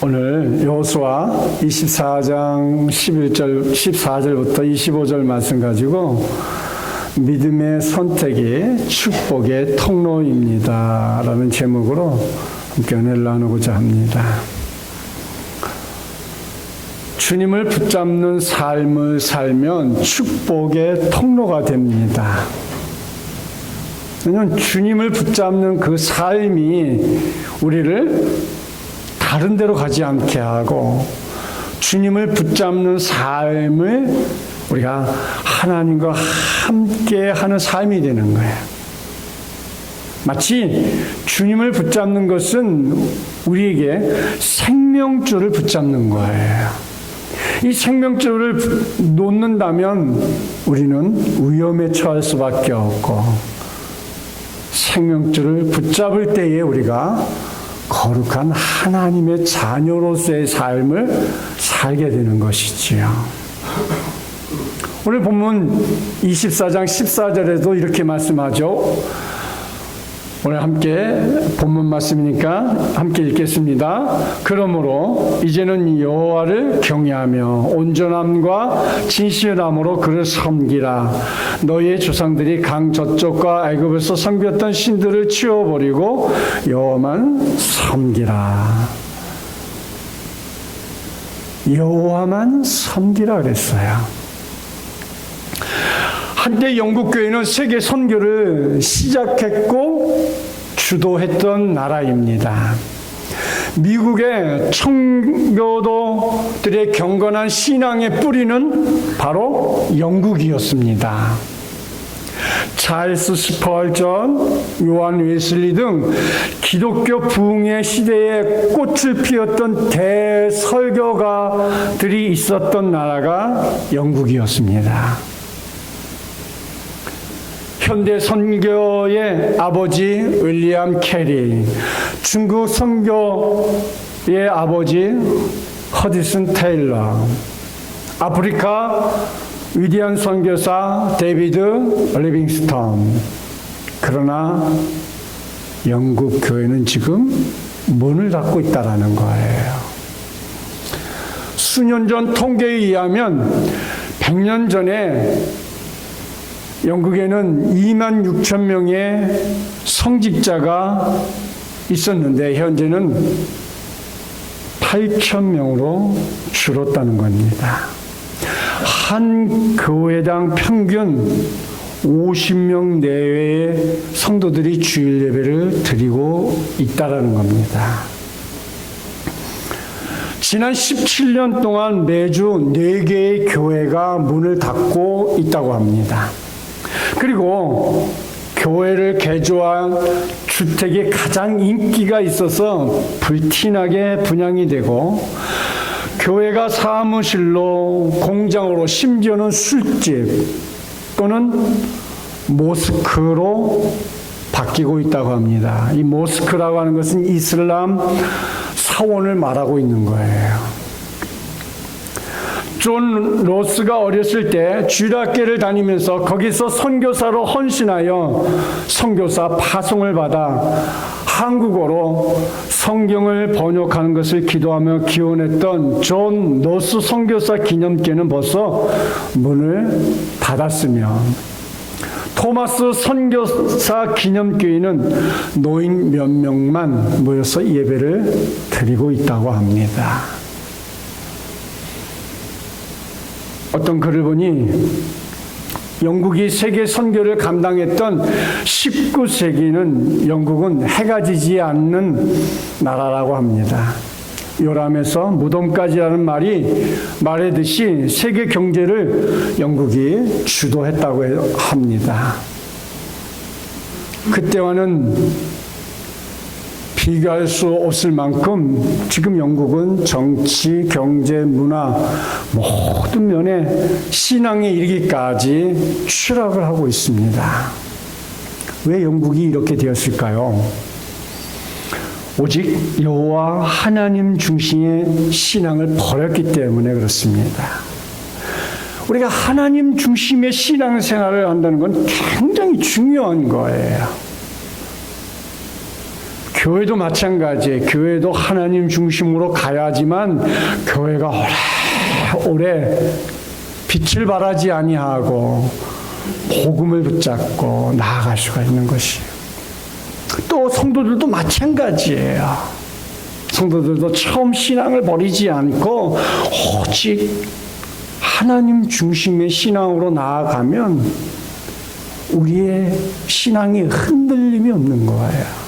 오늘 여호수아 24장 14절부터 25절 말씀 가지고 믿음의 선택이 축복의 통로입니다 라는 제목으로 함께 은혜를 나누고자 합니다. 주님을 붙잡는 삶을 살면 축복의 통로가 됩니다. 왜냐하면 주님을 붙잡는 그 삶이 우리를 다른 데로 가지 않게 하고 주님을 붙잡는 삶을 우리가 하나님과 함께 하는 삶이 되는 거예요. 마치 주님을 붙잡는 것은 우리에게 생명줄을 붙잡는 거예요. 이 생명줄을 놓는다면 우리는 위험에 처할 수밖에 없고 생명줄을 붙잡을 때에 우리가 거룩한 하나님의 자녀로서의 삶을 살게 되는 것이지요. 오늘 본문 24장 14절에도 이렇게 말씀하죠. 오늘 함께 본문 말씀이니까 함께 읽겠습니다. 그러므로 이제는 여호와를 경외하며 온전함과 진실함으로 그를 섬기라. 너희의 조상들이 강 저쪽과 애굽에서 섬겼던 신들을 치워버리고 여호와만 섬기라. 여호와만 섬기라 그랬어요. 한때 영국교회는 세계 선교를 시작했고 주도했던 나라입니다. 미국의 청교도들의 경건한 신앙의 뿌리는 바로 영국이었습니다. 찰스 스펄전, 요한 웨슬리 등 기독교 부흥의 시대에 꽃을 피웠던 대설교가들이 있었던 나라가 영국이었습니다. 현대 선교의 아버지 윌리엄 캐리, 중국 선교의 아버지 허디슨 테일러, 아프리카 위대한 선교사 데이비드 리빙스턴. 그러나 영국 교회는 지금 문을 닫고 있다는 거예요. 수년 전 통계에 의하면 100년 전에 영국에는 2만 6천 명의 성직자가 있었는데 현재는 8천 명으로 줄었다는 겁니다. 한 교회당 평균 50명 내외의 성도들이 주일 예배를 드리고 있다는 겁니다. 지난 17년 동안 매주 4개의 교회가 문을 닫고 있다고 합니다. 그리고 교회를 개조한 주택이 가장 인기가 있어서 불티나게 분양이 되고 교회가 사무실로 공장으로 심지어는 술집 또는 모스크로 바뀌고 있다고 합니다. 이 모스크라고 하는 것은 이슬람 사원을 말하고 있는 거예요. 존 로스가 어렸을 때 주일학교를 다니면서 거기서 선교사로 헌신하여 선교사 파송을 받아 한국어로 성경을 번역하는 것을 기도하며 기원했던 존 로스 선교사 기념교회는 벌써 문을 닫았으며 토마스 선교사 기념교회는 노인 몇 명만 모여서 예배를 드리고 있다고 합니다. 어떤 글을 보니 영국이 세계 선교를 감당했던 19세기는 영국은 해가 지지 않는 나라라고 합니다. 요람에서 무덤까지라는 말이 말하듯이 세계 경제를 영국이 주도했다고 합니다. 그때와는 비교할 수 없을 만큼 지금 영국은 정치, 경제, 문화 모든 면에 신앙에 이르기까지 추락을 하고 있습니다. 왜 영국이 이렇게 되었을까요? 오직 여호와 하나님 중심의 신앙을 버렸기 때문에 그렇습니다. 우리가 하나님 중심의 신앙생활을 한다는 건 굉장히 중요한 거예요. 교회도 마찬가지예요. 교회도 하나님 중심으로 가야지만 교회가 오래 빛을 발하지 아니하고 복음을 붙잡고 나아갈 수가 있는 것이에요. 또 성도들도 마찬가지예요. 성도들도 처음 신앙을 버리지 않고 오직 하나님 중심의 신앙으로 나아가면 우리의 신앙이 흔들림이 없는 거예요.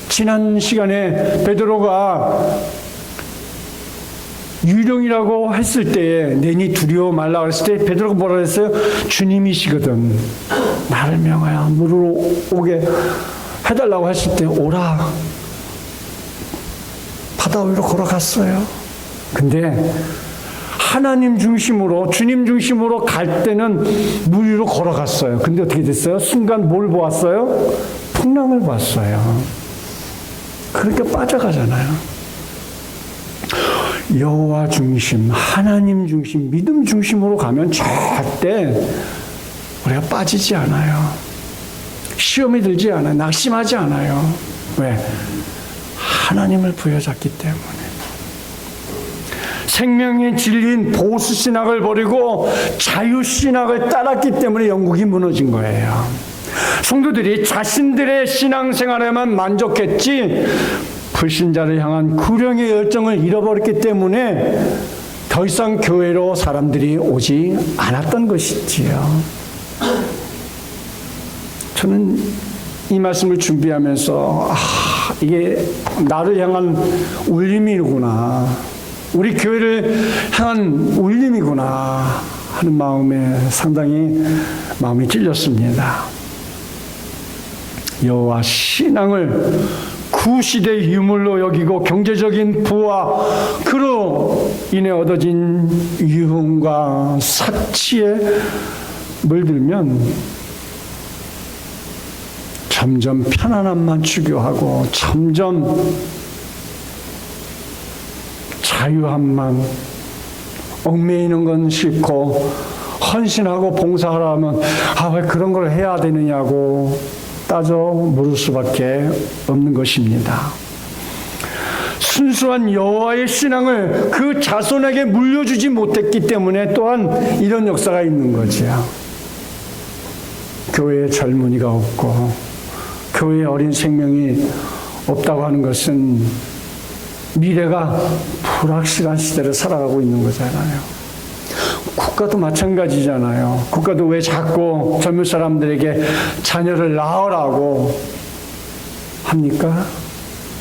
지난 시간에 베드로가 유령이라고 했을 때에 내니 두려워 말라 그랬을 때 베드로가 뭐라 그랬어요? 주님이시거든 나를 명하여 물으로 오게 해달라고 했을 때 오라 바다 위로 걸어갔어요. 근데 하나님 중심으로 주님 중심으로 갈 때는 물 위로 걸어갔어요. 근데 어떻게 됐어요? 순간 뭘 보았어요? 풍랑을 봤어요. 그러니까 빠져가잖아요. 여호와 중심, 하나님 중심, 믿음 중심으로 가면 절대 우리가 빠지지 않아요. 시험이 들지 않아요. 낙심하지 않아요. 왜? 하나님을 부여잡기 때문에. 생명의 진리인 보수신학을 버리고 자유신학을 따랐기 때문에 영국이 무너진 거예요. 성도들이 자신들의 신앙생활에만 만족했지 불신자를 향한 구령의 열정을 잃어버렸기 때문에 더 이상 교회로 사람들이 오지 않았던 것이지요. 저는 이 말씀을 준비하면서 이게 나를 향한 울림이구나, 우리 교회를 향한 울림이구나 하는 마음에 상당히 마음이 찔렸습니다. 여호와 신앙을 구시대의 유물로 여기고 경제적인 부와 그로 인해 얻어진 유흥과 사치에 물들면 점점 편안함만 추구하고 점점 자유함만, 얽매이는 건 싫고 헌신하고 봉사하라면 왜 그런 걸 해야 되느냐고 따져 물을 수밖에 없는 것입니다. 순수한 여호와의 신앙을 그 자손에게 물려주지 못했기 때문에 또한 이런 역사가 있는 거죠. 교회에 젊은이가 없고 교회에 어린 생명이 없다고 하는 것은 미래가 불확실한 시대를 살아가고 있는 거잖아요. 국가도 마찬가지잖아요. 국가도 왜 자꾸 젊은 사람들에게 자녀를 낳으라고 합니까?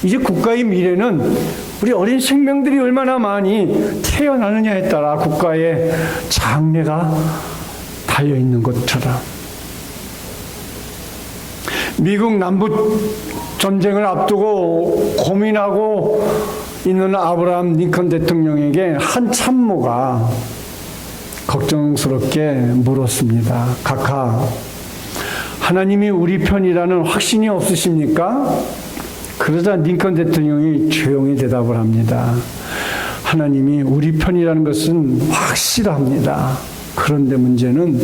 이제 국가의 미래는 우리 어린 생명들이 얼마나 많이 태어나느냐에 따라 국가의 장래가 달려있는 것처럼, 미국 남북 전쟁을 앞두고 고민하고 있는 아브라함 링컨 대통령에게 한 참모가 걱정스럽게 물었습니다. 각하, 하나님이 우리 편이라는 확신이 없으십니까? 그러자 링컨 대통령이 조용히 대답을 합니다. 하나님이 우리 편이라는 것은 확실합니다. 그런데 문제는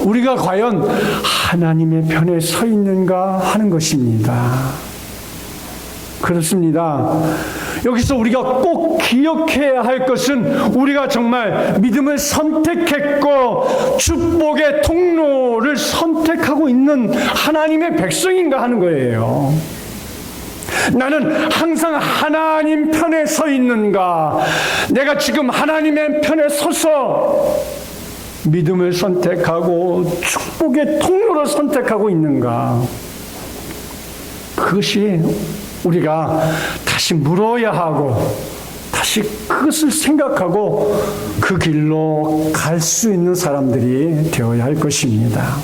우리가 과연 하나님의 편에 서 있는가 하는 것입니다. 그렇습니다. 여기서 우리가 꼭 기억해야 할 것은 우리가 정말 믿음을 선택했고 축복의 통로를 선택하고 있는 하나님의 백성인가 하는 거예요. 나는 항상 하나님 편에 서 있는가? 내가 지금 하나님의 편에 서서 믿음을 선택하고 축복의 통로를 선택하고 있는가? 그것이 우리가 다시 물어야 하고 다시 그것을 생각하고 그 길로 갈 수 있는 사람들이 되어야 할 것입니다.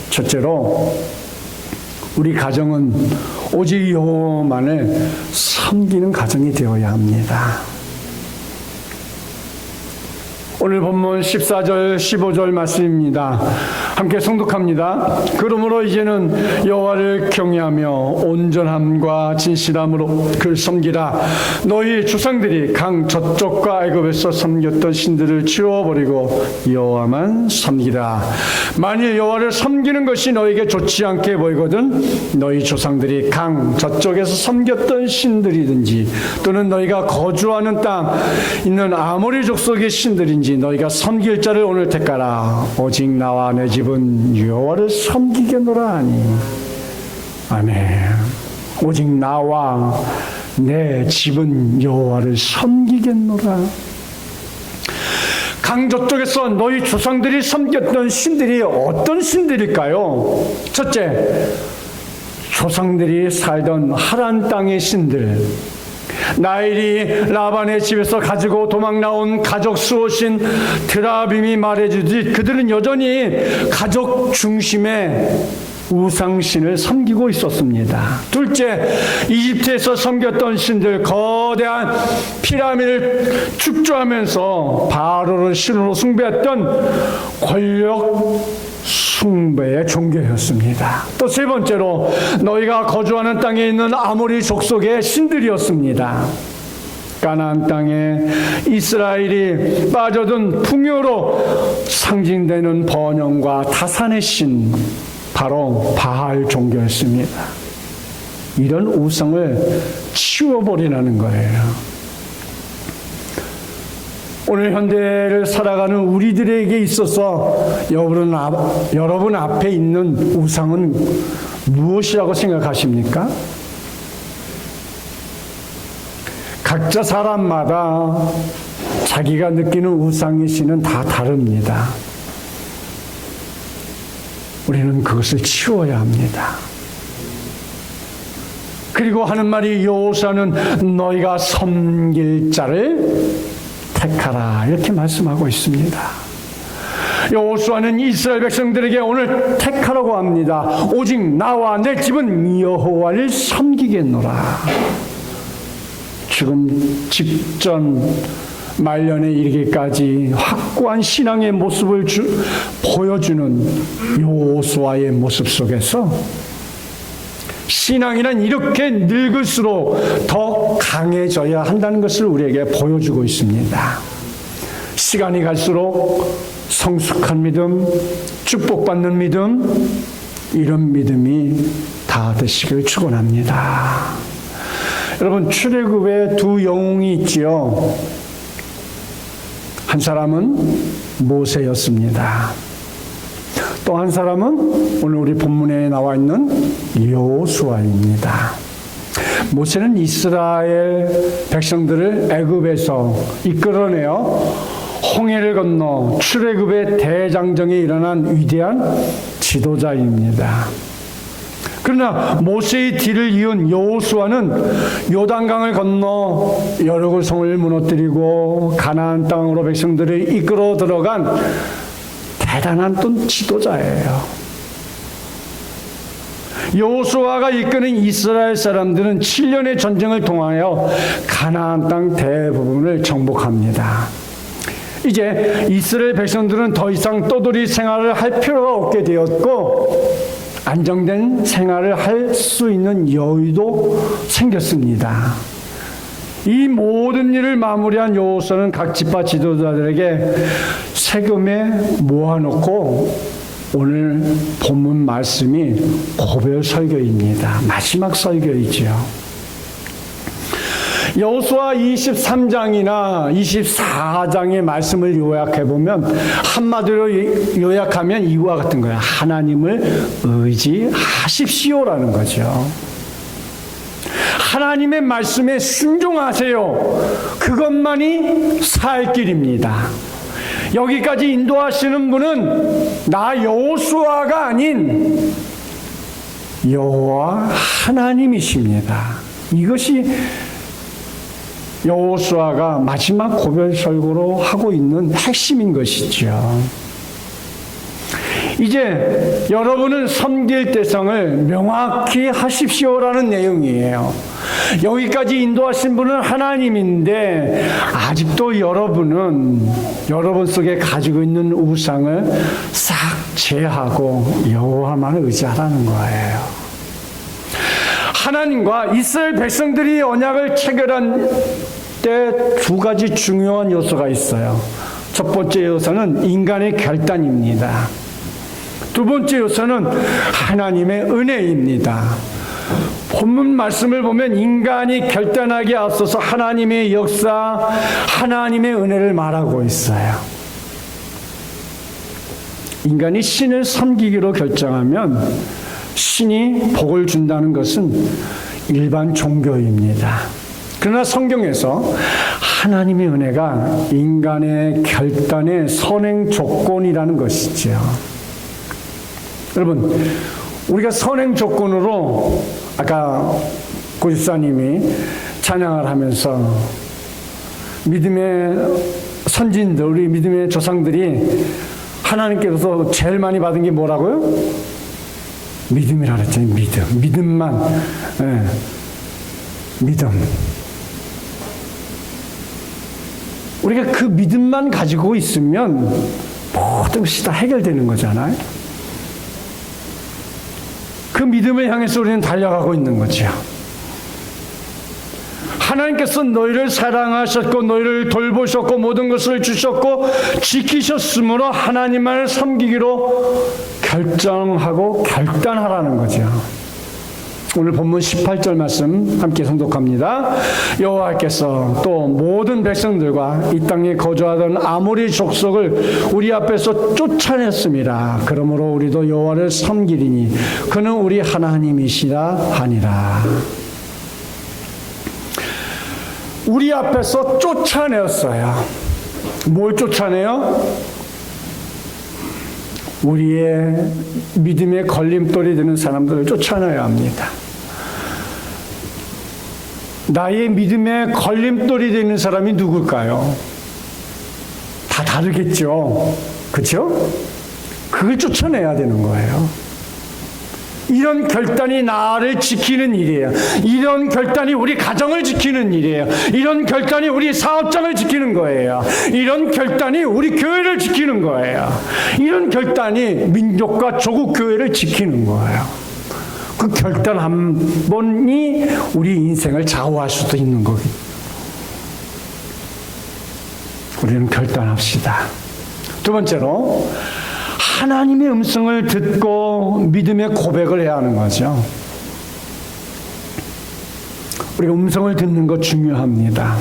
첫째로 우리 가정은 오직 여호와만을 섬기는 가정이 되어야 합니다. 오늘 본문 14절 15절 말씀입니다. 함께 성독합니다. 그러므로 이제는 여호와를 경외하며 온전함과 진실함으로 그를 섬기라. 너희 조상들이 강 저쪽과 애굽에서 섬겼던 신들을 치워버리고 여호와만 섬기라. 만일 여호와를 섬기는 것이 너에게 좋지 않게 보이거든 너희 조상들이 강 저쪽에서 섬겼던 신들이든지 또는 너희가 거주하는 땅 있는 아모리 족속의 신들인지 너희가 섬길 자를 오늘 택하라. 오직 나와 내 집은 여호와를 섬기겠노라 하니. 아멘. 오직 나와 내 집은 여호와를 섬기겠노라. 강 저쪽에서 너희 조상들이 섬겼던 신들이 어떤 신들일까요? 첫째, 조상들이 살던 하란 땅의 신들. 나일이 라반의 집에서 가지고 도망 나온 가족 수호신 드라빔이 말해주듯이 그들은 여전히 가족 중심의 우상신을 섬기고 있었습니다. 둘째, 이집트에서 섬겼던 신들, 거대한 피라미드를 축조하면서 바로를 신으로 숭배했던 권력 숭배의 종교였습니다. 또 세 번째로 너희가 거주하는 땅에 있는 아모리 족속의 신들이었습니다. 가나안 땅에 이스라엘이 빠져든 풍요로 상징되는 번영과 타산의 신, 바로 바알 종교였습니다. 이런 우상을 치워버리라는 거예요. 오늘 현대를 살아가는 우리들에게 있어서 여러분 앞에 있는 우상은 무엇이라고 생각하십니까? 각자 사람마다 자기가 느끼는 우상의 신은 다 다릅니다. 우리는 그것을 치워야 합니다. 그리고 하는 말이 여호수아는 너희가 섬길 자를 택하라 이렇게 말씀하고 있습니다. 여호수아는 이스라엘 백성들에게 오늘 택하라고 합니다. 오직 나와 내 집은 여호와를 섬기겠노라. 지금 직전 말년에 이르기까지 확고한 신앙의 모습을 보여주는 여호수아의 모습 속에서 신앙이란 이렇게 늙을수록 더 강해져야 한다는 것을 우리에게 보여주고 있습니다. 시간이 갈수록 성숙한 믿음, 축복받는 믿음, 이런 믿음이 다 되시길 축원합니다. 여러분, 출애굽에 두 영웅이 있지요. 한 사람은 모세였습니다. 또 한 사람은 오늘 우리 본문에 나와 있는 여호수아입니다. 모세는 이스라엘 백성들을 애굽에서 이끌어내어 홍해를 건너 출애굽의 대장정에 일어난 위대한 지도자입니다. 그러나 모세의 뒤를 이은 여호수아는 요단강을 건너 여리고 성을 무너뜨리고 가나안 땅으로 백성들을 이끌어 들어간 대단한 또 지도자예요. 여호수아가 이끄는 이스라엘 사람들은 7년의 전쟁을 통하여 가나안 땅 대부분을 정복합니다. 이제 이스라엘 백성들은 더 이상 떠돌이 생활을 할 필요가 없게 되었고 안정된 생활을 할 수 있는 여유도 생겼습니다. 이 모든 일을 마무리한 여호수아는 각 지파 지도자들에게 세금에 모아놓고 오늘 본문 말씀이 고별 설교입니다. 마지막 설교이죠. 여호수아 23장이나 24장의 말씀을 요약해보면 한마디로 요약하면 이와 같은 거예요. 하나님을 의지하십시오라는 거죠. 하나님의 말씀에 순종하세요. 그것만이 살 길입니다. 여기까지 인도하시는 분은 나 여호수아가 아닌 여호와 하나님이십니다. 이것이 여호수아가 마지막 고별 설교로 하고 있는 핵심인 것이죠. 이제 여러분은 섬길 대상을 명확히 하십시오라는 내용이에요. 여기까지 인도하신 분은 하나님인데 아직도 여러분은 여러분 속에 가지고 있는 우상을 싹 제하고 여호와만을 의지하라는 거예요. 하나님과 이스라엘 백성들이 언약을 체결한 때 두 가지 중요한 요소가 있어요. 첫 번째 요소는 인간의 결단입니다. 두 번째 요소는 하나님의 은혜입니다. 본문 말씀을 보면 인간이 결단하기에 앞서서 하나님의 역사, 하나님의 은혜를 말하고 있어요. 인간이 신을 섬기기로 결정하면 신이 복을 준다는 것은 일반 종교입니다. 그러나 성경에서 하나님의 은혜가 인간의 결단의 선행 조건이라는 것이죠. 여러분, 우리가 선행 조건으로 아까 고집사님이 찬양을 하면서 믿음의 선진들, 우리 믿음의 조상들이 하나님께서 제일 많이 받은 게 뭐라고요? 믿음이라 그랬잖아요. 믿음만. 네. 믿음. 우리가 그 믿음만 가지고 있으면 모든 것이 다 해결되는 거잖아요. 그 믿음을 향해서 우리는 달려가고 있는 거죠. 하나님께서 너희를 사랑하셨고 너희를 돌보셨고 모든 것을 주셨고 지키셨으므로 하나님만을 섬기기로 결정하고 결단하라는 거죠. 오늘 본문 18절 말씀 함께 선독합니다. 여호와께서 또 모든 백성들과 이 땅에 거주하던 아모리 족속을 우리 앞에서 쫓아냈습니다. 그러므로 우리도 여호와를 섬기리니 그는 우리 하나님이시라 하니라. 우리 앞에서 쫓아내었어요. 뭘 쫓아내요? 우리의 믿음의 걸림돌이 되는 사람들을 쫓아내야 합니다. 나의 믿음의 걸림돌이 되는 사람이 누굴까요? 다 다르겠죠. 그렇죠? 그걸 쫓아내야 되는 거예요. 이런 결단이 나를 지키는 일이에요. 이런 결단이 우리 가정을 지키는 일이에요. 이런 결단이 우리 사업장을 지키는 거예요. 이런 결단이 우리 교회를 지키는 거예요. 이런 결단이 민족과 조국 교회를 지키는 거예요. 그 결단 한 번이 우리 인생을 좌우할 수도 있는 거기. 우리는 결단합시다. 두 번째로 하나님의 음성을 듣고 믿음의 고백을 해야 하는 거죠. 우리가 음성을 듣는 것 중요합니다.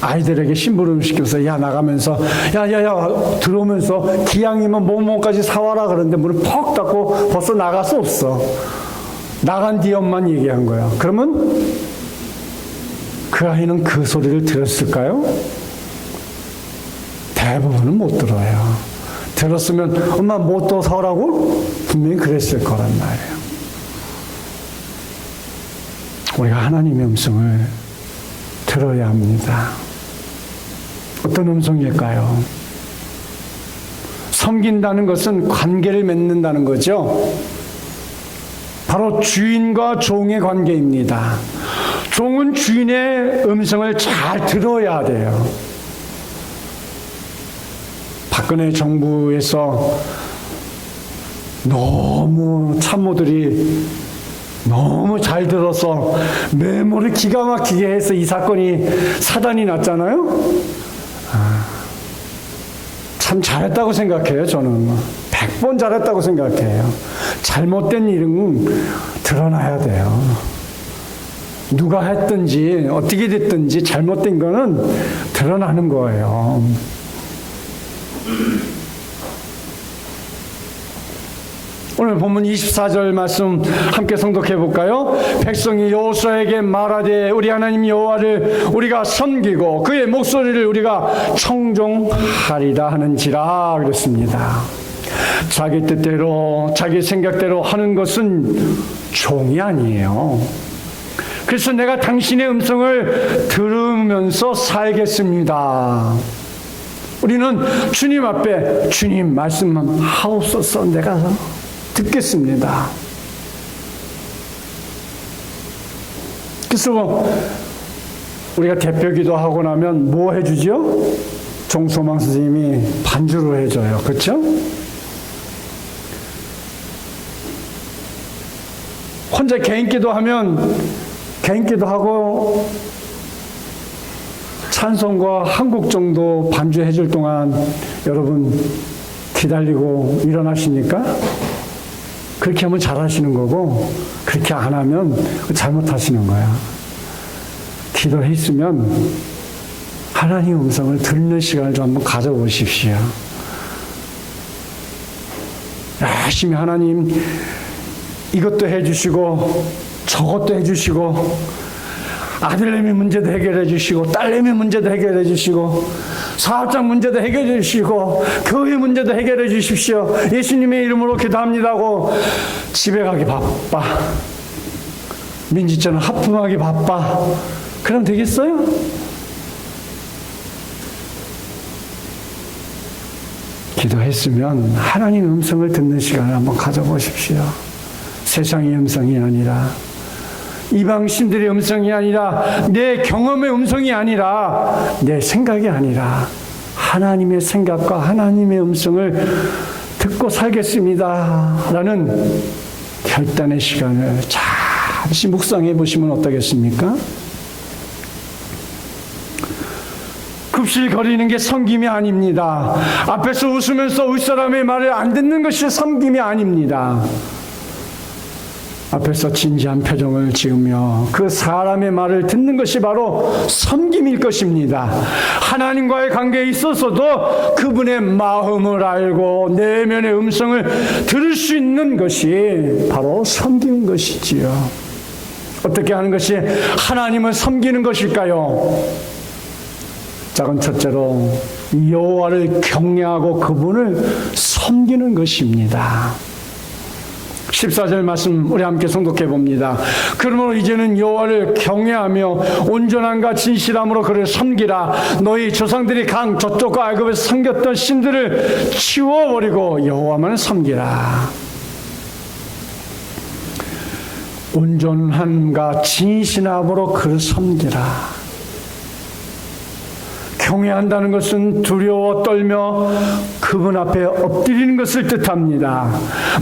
아이들에게 심부름 시켜서 야 나가면서 야야야 들어오면서 기왕이면 뭐뭐까지 사와라 그러는데 문을 퍽 닫고 벌써 나갈 수 없어. 나간 뒤에 엄마는 얘기한 거야. 그러면 그 아이는 그 소리를 들었을까요? 대부분은 못 들어요. 들었으면 엄마 뭐 또 사오라고? 분명히 그랬을 거란 말이에요. 우리가 하나님의 음성을 들어야 합니다. 어떤 음성일까요? 섬긴다는 것은 관계를 맺는다는 거죠. 바로 주인과 종의 관계입니다. 종은 주인의 음성을 잘 들어야 돼요. 박근혜 정부에서 너무 참모들이 너무 잘 들어서 메모를 기가 막히게 해서 이 사건이 사단이 났잖아요. 참 잘했다고 생각해요. 저는 100번 잘했다고 생각해요. 잘못된 일은 드러나야 돼요. 누가 했든지 어떻게 됐든지 잘못된 거는 드러나는 거예요. 오늘 본문 24절 말씀 함께 성독해 볼까요? 백성이 여호수아에게 말하되 우리 하나님 여호와를 우리가 섬기고 그의 목소리를 우리가 청종하리라 하는지라 그랬습니다. 자기 뜻대로 자기 생각대로 하는 것은 종이 아니에요. 그래서 내가 당신의 음성을 들으면서 살겠습니다. 우리는 주님 앞에 주님 말씀만 하옵소서 내가 듣겠습니다. 그래서 우리가 대표 기도하고 나면 뭐 해주죠? 정소망 선생님이 반주로 해줘요. 그렇죠? 혼자 개인 기도하면 개인 기도하고 찬송과 한 곡 정도 반주해 줄 동안 여러분 기다리고 일어나십니까? 그렇게 하면 잘하시는 거고 그렇게 안 하면 잘못하시는 거야. 기도했으면 하나님의 음성을 듣는 시간을 좀 한번 가져보십시오. 열심히 하나님 이것도 해주시고 저것도 해주시고 아들내미 문제도 해결해 주시고 딸내미 문제도 해결해 주시고 사업장 문제도 해결해 주시고 교회 문제도 해결해 주십시오. 예수님의 이름으로 기도합니다고 집에 가기 바빠. 민지처럼 하품하기 바빠. 그럼 되겠어요? 기도했으면 하나님의 음성을 듣는 시간을 한번 가져보십시오. 세상의 음성이 아니라 이방신들의 음성이 아니라 내 경험의 음성이 아니라 내 생각이 아니라 하나님의 생각과 하나님의 음성을 듣고 살겠습니다 라는 결단의 시간을 잠시 묵상해 보시면 어떠겠습니까? 급실거리는 게 섬김이 아닙니다. 앞에서 웃으면서 윗사람의 말을 안 듣는 것이 섬김이 아닙니다. 앞에서 진지한 표정을 지으며 그 사람의 말을 듣는 것이 바로 섬김일 것입니다. 하나님과의 관계에 있어서도 그분의 마음을 알고 내면의 음성을 들을 수 있는 것이 바로 섬기는 것이지요. 어떻게 하는 것이 하나님을 섬기는 것일까요? 작은 첫째로 여호와를 경외하고 그분을 섬기는 것입니다. 14절 말씀 우리 함께诵독해 봅니다. 그러므로 이제는 여호와를 경외하며 온전함과 진실함으로 그를 섬기라. 너희 조상들이 강 저쪽과 애굽에서 섬겼던 신들을 치워버리고 여호와만 섬기라. 온전함과 진실함으로 그를 섬기라. 경외한다는 것은 두려워 떨며 그분 앞에 엎드리는 것을 뜻합니다.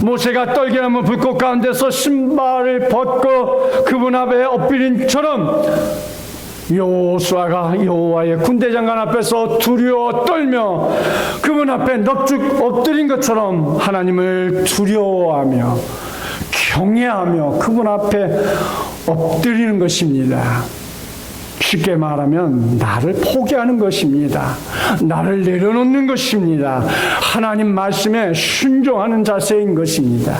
모세가 떨게나무 불꽃 가운데서 신발을 벗고 그분 앞에 엎드린 처럼 여호수아가 여호와의 군대장관 앞에서 두려워 떨며 그분 앞에 넙죽 엎드린 것처럼 하나님을 두려워하며 경외하며 그분 앞에 엎드리는 것입니다. 쉽게 말하면 나를 포기하는 것입니다. 나를 내려놓는 것입니다. 하나님 말씀에 순종하는 자세인 것입니다.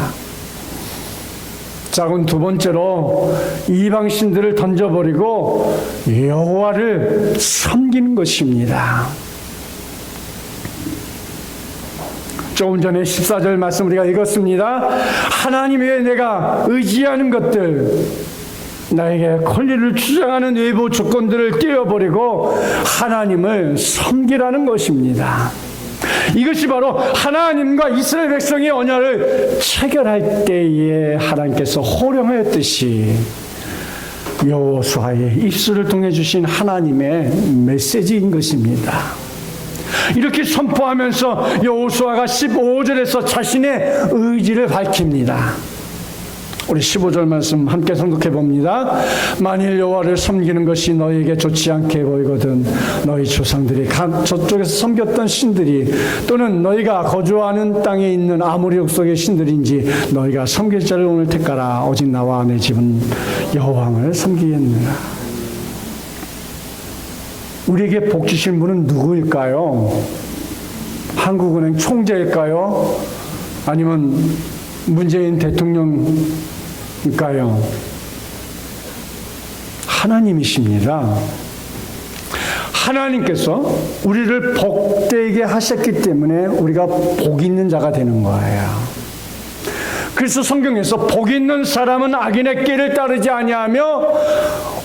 작은 두 번째로 이방신들을 던져버리고 여호와를 섬기는 것입니다. 조금 전에 14절 말씀 우리가 읽었습니다. 하나님 외에 내가 의지하는 것들, 나에게 권리를 주장하는 외부 조건들을 떼어버리고 하나님을 섬기라는 것입니다. 이것이 바로 하나님과 이스라엘 백성의 언약을 체결할 때에 하나님께서 호령하였듯이 여호수아의 입술을 통해 주신 하나님의 메시지인 것입니다. 이렇게 선포하면서 여호수아가 15절에서 자신의 의지를 밝힙니다. 우리 15절 말씀 함께 성독해 봅니다. 만일 여호와를 섬기는 것이 너희에게 좋지 않게 보이거든 너희 조상들이 저쪽에서 섬겼던 신들이 또는 너희가 거주하는 땅에 있는 아모리 족속의 신들인지 너희가 섬길 자를 오늘 택하라. 오직 나와 내 집은 여호와를 섬기겠느라. 우리에게 복 주신 분은 누구일까요? 한국은행 총재일까요? 아니면 문재인 대통령일까요? 하나님이십니다. 하나님께서 우리를 복되게 하셨기 때문에 우리가 복 있는 자가 되는 거예요. 그래서 성경에서 복 있는 사람은 악인의 길을 따르지 아니하며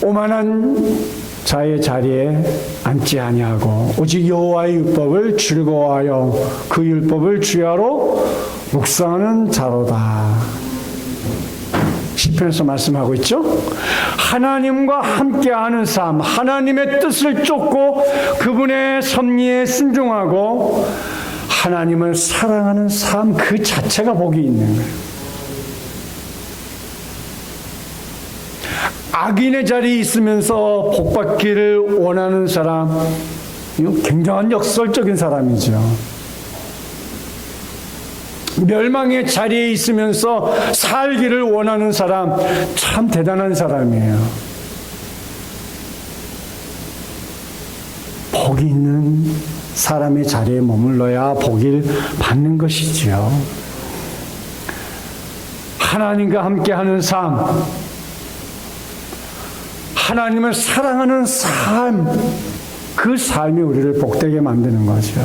오만한 자의 자리에 앉지 아니하고 오직 여호와의 율법을 즐거워하여 그 율법을 주야로 묵상하는 자로다. 시편에서 말씀하고 있죠. 하나님과 함께하는 삶, 하나님의 뜻을 쫓고 그분의 섭리에 순종하고 하나님을 사랑하는 삶 그 자체가 복이 있는 거예요. 악인의 자리에 있으면서 복받기를 원하는 사람, 이거 굉장한 역설적인 사람이죠. 멸망의 자리에 있으면서 살기를 원하는 사람, 참 대단한 사람이에요. 복이 있는 사람의 자리에 머물러야 복을 받는 것이지요. 하나님과 함께하는 삶, 하나님을 사랑하는 삶, 그 삶이 우리를 복되게 만드는 거죠.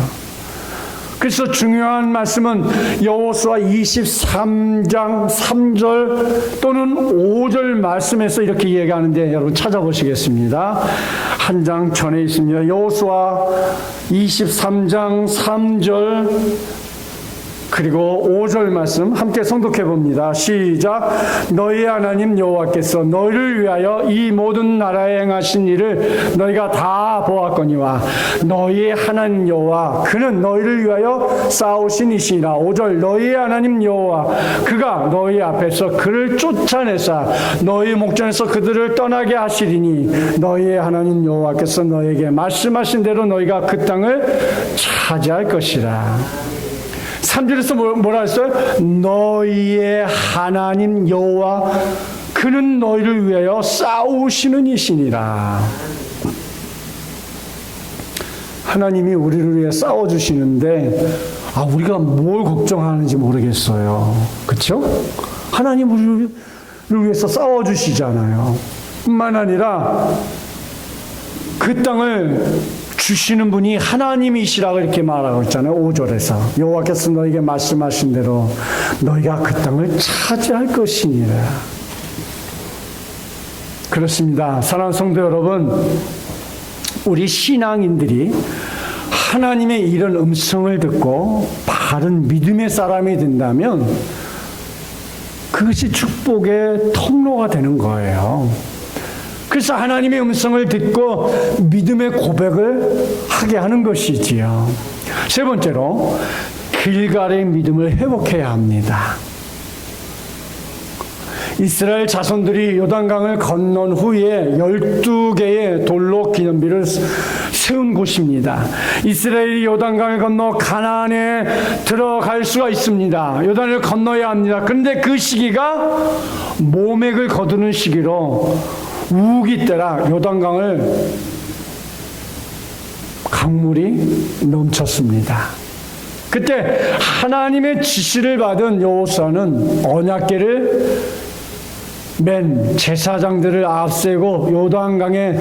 그래서 중요한 말씀은 여호수아 23장 3절 또는 5절 말씀에서 이렇게 얘기하는데 여러분 찾아보시겠습니다. 한 장 전에 있습니다. 여호수아 23장 3절 그리고 5절 말씀 함께 성독해 봅니다. 시작. 너희 하나님 여호와께서 너희를 위하여 이 모든 나라에 행하신 일을 너희가 다 보았거니와 너희의 하나님 여호와 그는 너희를 위하여 싸우신 이시니라. 5절. 너희의 하나님 여호와 그가 너희 앞에서 그를 쫓아내사 너희 목전에서 그들을 떠나게 하시리니 너희의 하나님 여호와께서 너희에게 말씀하신 대로 너희가 그 땅을 차지할 것이라. 3절에서 뭐라 했어요? 너희의 하나님 여호와 그는 너희를 위하여 싸우시는 이시니라. 하나님이 우리를 위해 싸워주시는데 우리가 뭘 걱정하는지 모르겠어요. 그렇죠? 하나님 우리를 위해서 싸워주시잖아요. 뿐만 아니라 그 땅을 주시는 분이 하나님이시라고 이렇게 말하고 있잖아요. 5절에서 여호와께서 너에게 말씀하신 대로 너희가 그 땅을 차지할 것이니라. 그렇습니다. 사랑하는 성도 여러분, 우리 신앙인들이 하나님의 이런 음성을 듣고 바른 믿음의 사람이 된다면 그것이 축복의 통로가 되는 거예요. 그래서 하나님의 음성을 듣고 믿음의 고백을 하게 하는 것이지요. 세 번째로 길갈의 믿음을 회복해야 합니다. 이스라엘 자손들이 요단강을 건넌 후에 12개의 돌로 기념비를 세운 곳입니다. 이스라엘이 요단강을 건너 가나안에 들어갈 수가 있습니다. 요단을 건너야 합니다. 그런데 그 시기가 모맥을 거두는 시기로 우기 때라 요단강을 강물이 넘쳤습니다. 그때 하나님의 지시를 받은 여호수아는 언약궤를 맨 제사장들을 앞세고 요단강에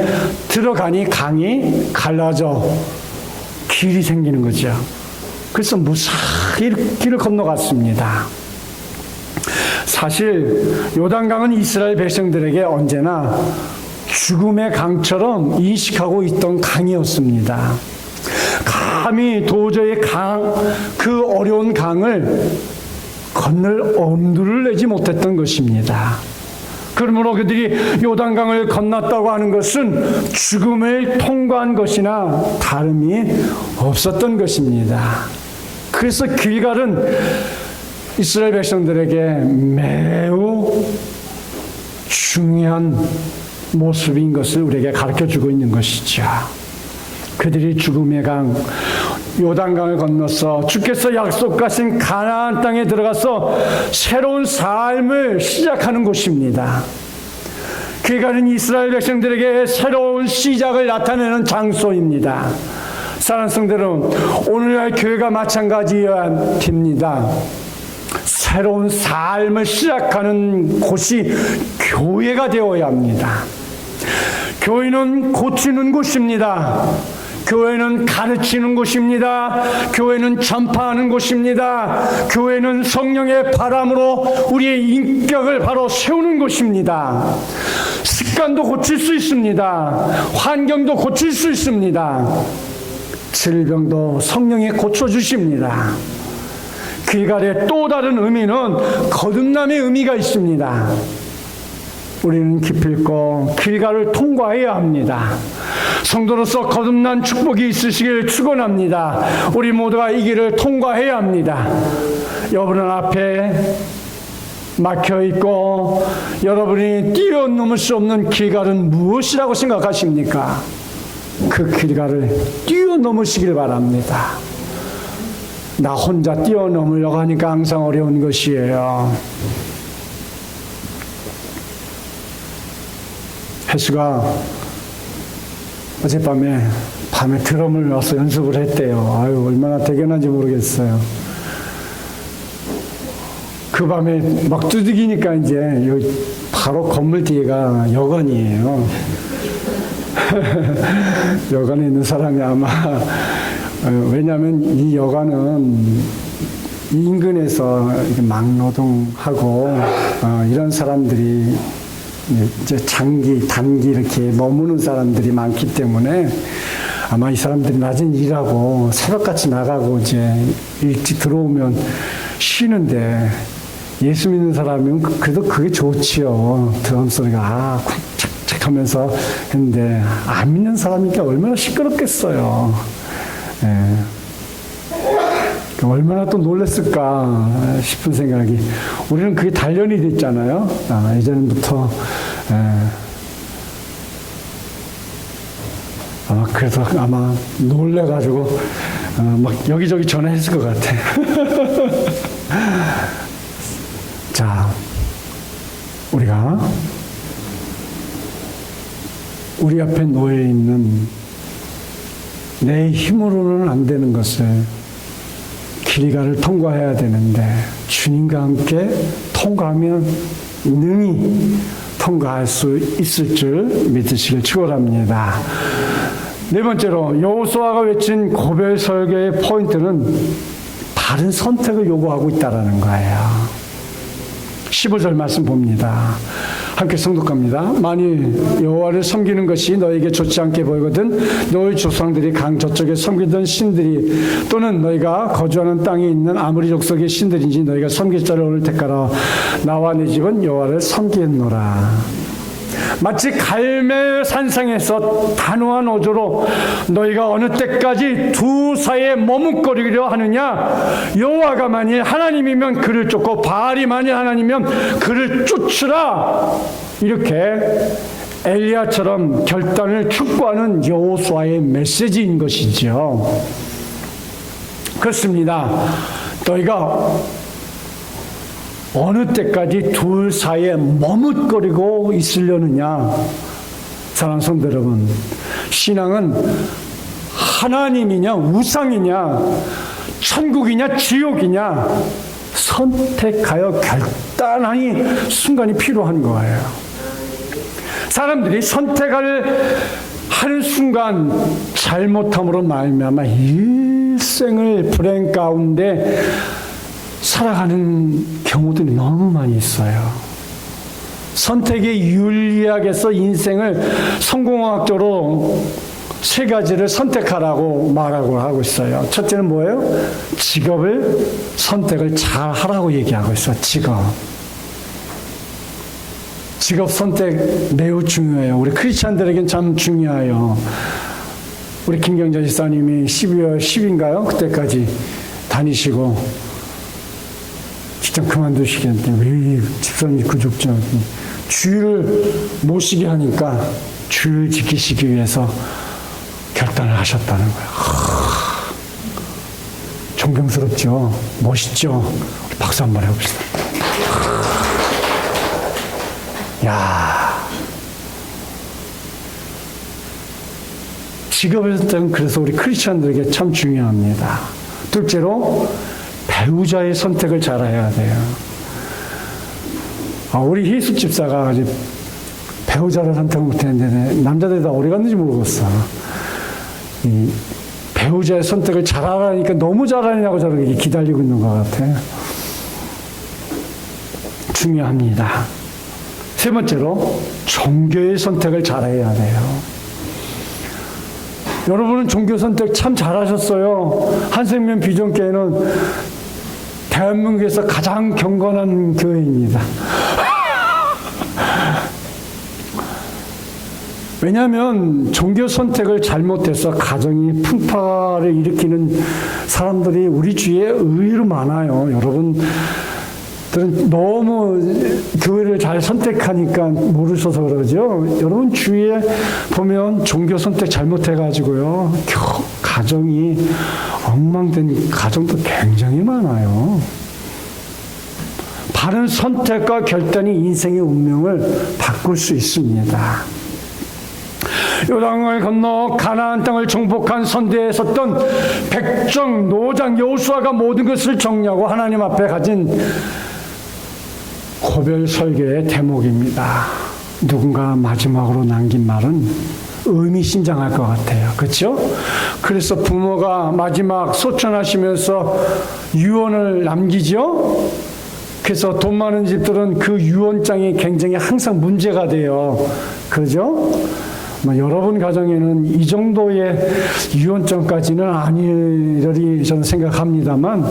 들어가니 강이 갈라져 길이 생기는 거죠. 그래서 무사히 길을 건너갔습니다. 사실 요단강은 이스라엘 백성들에게 언제나 죽음의 강처럼 인식하고 있던 강이었습니다. 감히 도저히 그 어려운 강을 건널 엄두를 내지 못했던 것입니다. 그러므로 그들이 요단강을 건넜다고 하는 것은 죽음을 통과한 것이나 다름이 없었던 것입니다. 그래서 길갈은 이스라엘 백성들에게 매우 중요한 모습인 것을 우리에게 가르쳐주고 있는 것이죠. 그들이 죽음의 강 요단강을 건너서 주께서 약속하신 가나안 땅에 들어가서 새로운 삶을 시작하는 곳입니다. 길갈은 이스라엘 백성들에게 새로운 시작을 나타내는 장소입니다. 사랑하는 성도 여러분, 오늘날 교회가 마찬가지여야 됩니다. 새로운 삶을 시작하는 곳이 교회가 되어야 합니다. 교회는 고치는 곳입니다. 교회는 가르치는 곳입니다. 교회는 전파하는 곳입니다. 교회는 성령의 바람으로 우리의 인격을 바로 세우는 곳입니다. 습관도 고칠 수 있습니다. 환경도 고칠 수 있습니다. 질병도 성령이 고쳐주십니다. 길갈의 또 다른 의미는 거듭남의 의미가 있습니다. 우리는 기필코 길갈을 통과해야 합니다. 성도로서 거듭난 축복이 있으시길 축원합니다. 우리 모두가 이 길을 통과해야 합니다. 여러분 앞에 막혀있고 여러분이 뛰어넘을 수 없는 길갈은 무엇이라고 생각하십니까? 그 길갈을 뛰어넘으시길 바랍니다. 나 혼자 뛰어넘으려고 하니까 항상 어려운 것이에요. 혜수가 어젯밤에 드럼을 와서 연습을 했대요. 아유, 얼마나 대견한지 모르겠어요. 그 밤에 막 두들기니까 이제 여기 바로 건물 뒤에가 여관이에요. 여관에 있는 사람이 아마 왜냐하면 이 여관은 인근에서 막노동하고 이런 사람들이 이제 단기 이렇게 머무는 사람들이 많기 때문에 아마 이 사람들이 낮엔 일하고 새벽같이 나가고 이제 일찍 들어오면 쉬는데 예수 믿는 사람이면 그래도 그게 좋지요. 드럼 소리가 쿵짝짝 하면서 했는데 안 믿는 사람이니까 얼마나 시끄럽겠어요. 예. 얼마나 또 놀랬을까 싶은 생각이. 우리는 그게 단련이 됐잖아요. 예전부터. 그래서 아마 놀래가지고 막 여기저기 전화했을 것 같아. 자, 우리가 우리 앞에 놓여 있는 내 힘으로는 안 되는 것을 길갈을 통과해야 되는데 주님과 함께 통과하면 능히 통과할 수 있을 줄 믿으시길 축원합니다. 네 번째로 여호수아가 외친 고별 설교의 포인트는 다른 선택을 요구하고 있다는 거예요. 15절 말씀 봅니다. 함께 성독합니다. 만일 여호와를 섬기는 것이 너에게 좋지 않게 보이거든 너희 조상들이 강 저쪽에 섬기던 신들이 또는 너희가 거주하는 땅에 있는 아무리 족속의 신들인지 너희가 섬길 자를 오늘 택하라. 나와 내 집은 여호와를 섬기노라. 마치 갈멜 산상에서 단호한 어조로 너희가 어느 때까지 두 사이에 머뭇거리려 하느냐. 여호와가 만일 하나님이면 그를 쫓고 바알이 만일 하나님이면 그를 쫓으라. 이렇게 엘리야처럼 결단을 촉구하는 여호수아의 메시지인 것이죠. 그렇습니다. 너희가 어느 때까지 둘 사이에 머뭇거리고 있으려느냐. 사랑하는 성도 여러분, 신앙은 하나님이냐 우상이냐 천국이냐 지옥이냐 선택하여 결단하니 순간이 필요한 거예요. 사람들이 선택을 하는 순간 잘못함으로 말미암아 일생을 불행 가운데 살아가는 경우들이 너무 많이 있어요. 선택의 윤리학에서 인생을 성공학적으로 세 가지를 선택하라고 말하고 하고 있어요. 첫째는 뭐예요? 직업을 선택을 잘 하라고 얘기하고 있어요. 직업 선택 매우 중요해요. 우리 크리스찬들에겐 참 중요해요. 우리 김경자 지사님이 12월 10일인가요? 그때까지 다니시고 직장 그만두시겠는데 왜 집사님 구족자 주일을 모시게 하니까 주일 지키시기 위해서 결단을 하셨다는 거예요. 존경스럽죠? 멋있죠? 우리 박수 한번 해봅시다. 야, 직업의 선택은 그래서 우리 크리스천들에게 참 중요합니다. 둘째로 배우자의 선택을 잘해야 돼요. 우리 희숙 집사가 배우자를 선택 못했는데 남자들이 다 어디 갔는지 모르겠어. 이 배우자의 선택을 잘하라니까 너무 잘하냐고 저렇게 기다리고 있는 것 같아. 중요합니다. 세 번째로 종교의 선택을 잘해야 돼요. 여러분은 종교 선택 참 잘하셨어요. 한생명 비전교회는 대한민국에서 가장 경건한 교회입니다. 왜냐하면 종교 선택을 잘못해서 가정이 풍파를 일으키는 사람들이 우리 주위에 의외로 많아요. 여러분들은 너무 교회를 잘 선택하니까 모르셔서 그러죠. 여러분 주위에 보면 종교 선택 잘못해가지고요, 가정이 엉망된 가정도 굉장히 많아요. 바른 선택과 결단이 인생의 운명을 바꿀 수 있습니다. 요단강을 건너 가나안 땅을 정복한 선대에 섰던 백정, 노장, 여호수아가 모든 것을 정리하고 하나님 앞에 가진 고별 설교의 대목입니다. 누군가 마지막으로 남긴 말은 의미심장할 것 같아요. 그렇죠? 그래서 부모가 마지막 소천하시면서 유언을 남기죠. 그래서 돈 많은 집들은 그 유언장이 굉장히 항상 문제가 돼요. 그죠? 여러분 가정에는 이 정도의 유언장까지는 아니려니 저는 생각합니다만,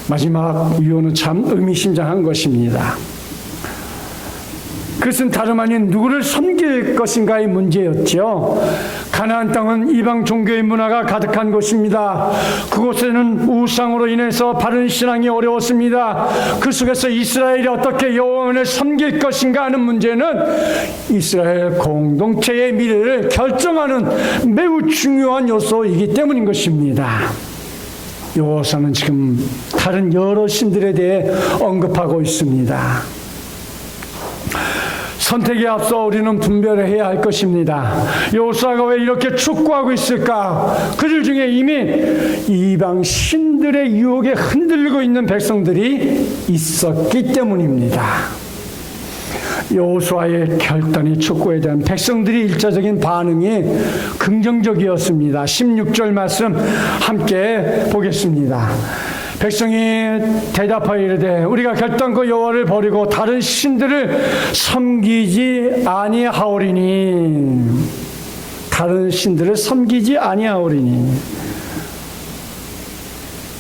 마지막 유언은 참 의미심장한 것입니다. 그것은 다름 아닌 누구를 섬길 것인가의 문제였죠. 가나안 땅은 이방 종교의 문화가 가득한 곳입니다. 그곳에는 우상으로 인해서 바른 신앙이 어려웠습니다. 그 속에서 이스라엘이 어떻게 여호와를 섬길 것인가 하는 문제는 이스라엘 공동체의 미래를 결정하는 매우 중요한 요소이기 때문인 것입니다. 여호와서는 지금 다른 여러 신들에 대해 언급하고 있습니다. 선택에 앞서 우리는 분별을 해야 할 것입니다. 여호수아가 왜 이렇게 촉구하고 있을까? 그들 중에 이미 이방 신들의 유혹에 흔들리고 있는 백성들이 있었기 때문입니다. 여호수아의 결단의 촉구에 대한 백성들의 일차적인 반응이 긍정적이었습니다. 16절 말씀 함께 보겠습니다. 백성이 대답하여 이르되 우리가 결단코 여호와를 버리고 다른 신들을 섬기지 아니하오리니, 다른 신들을 섬기지 아니하오리니,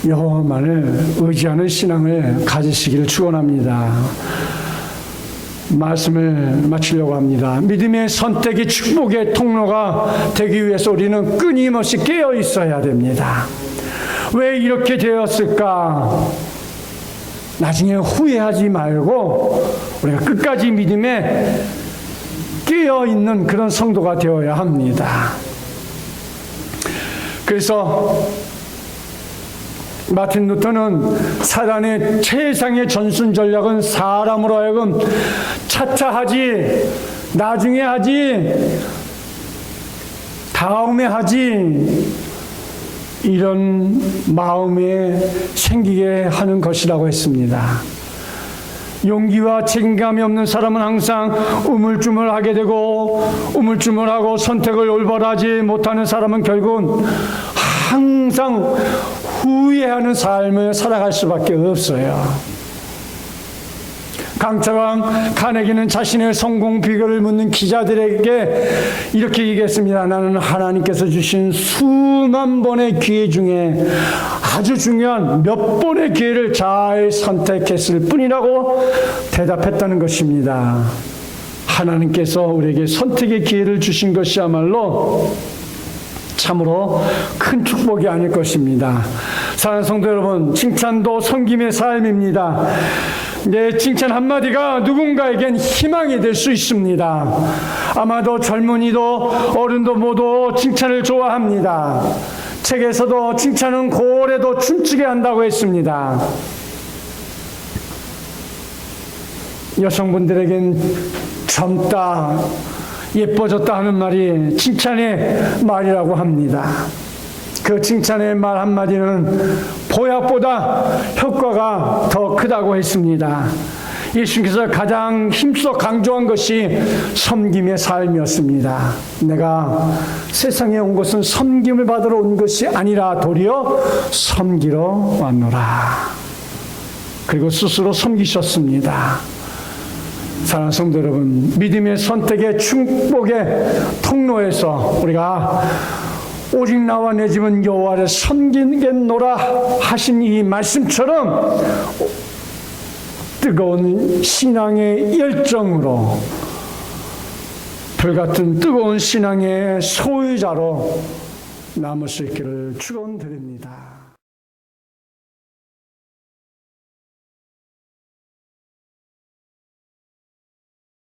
여호와만을 의지하는 신앙을 가지시기를 축원합니다. 말씀을 마치려고 합니다. 믿음의 선택이 축복의 통로가 되기 위해서 우리는 끊임없이 깨어 있어야 됩니다. 왜 이렇게 되었을까? 나중에 후회하지 말고 우리가 끝까지 믿음에 깨어있는 그런 성도가 되어야 합니다. 그래서 마틴 루터는 사단의 최상의 전순 전략은 사람으로 하여금 차차 하지, 나중에 하지, 다음에 하지, 이런 마음에 생기게 하는 것이라고 했습니다. 용기와 책임감이 없는 사람은 항상 우물쭈물하게 되고, 우물쭈물하고 선택을 올바로 하지 못하는 사람은 결국은 항상 후회하는 삶을 살아갈 수밖에 없어요. 강차강 카네기는 자신의 성공 비결을 묻는 기자들에게 이렇게 얘기했습니다. 나는 하나님께서 주신 수만 번의 기회 중에 아주 중요한 몇 번의 기회를 잘 선택했을 뿐이라고 대답했다는 것입니다. 하나님께서 우리에게 선택의 기회를 주신 것이야말로 참으로 큰 축복이 아닐 것입니다. 사랑하는 성도 여러분, 칭찬도 섬김의 삶입니다. 내 칭찬 한마디가 누군가에겐 희망이 될 수 있습니다. 아마도 젊은이도 어른도 모두 칭찬을 좋아합니다. 책에서도 칭찬은 고래도 춤추게 한다고 했습니다. 여성분들에겐 젊다, 예뻐졌다 하는 말이 칭찬의 말이라고 합니다. 그 칭찬의 말 한마디는 보약보다 효과가 더 크다고 했습니다. 예수님께서 가장 힘써 강조한 것이 섬김의 삶이었습니다. 내가 세상에 온 것은 섬김을 받으러 온 것이 아니라 도리어 섬기러 왔노라. 그리고 스스로 섬기셨습니다. 사랑하는 성도 여러분, 믿음의 선택의 축복의 통로에서 우리가 오직 나와 내 집은 여호와를 섬기겠노라 하신 이 말씀처럼 뜨거운 신앙의 열정으로 불같은 뜨거운 신앙의 소유자로 남을 수 있기를 축원드립니다.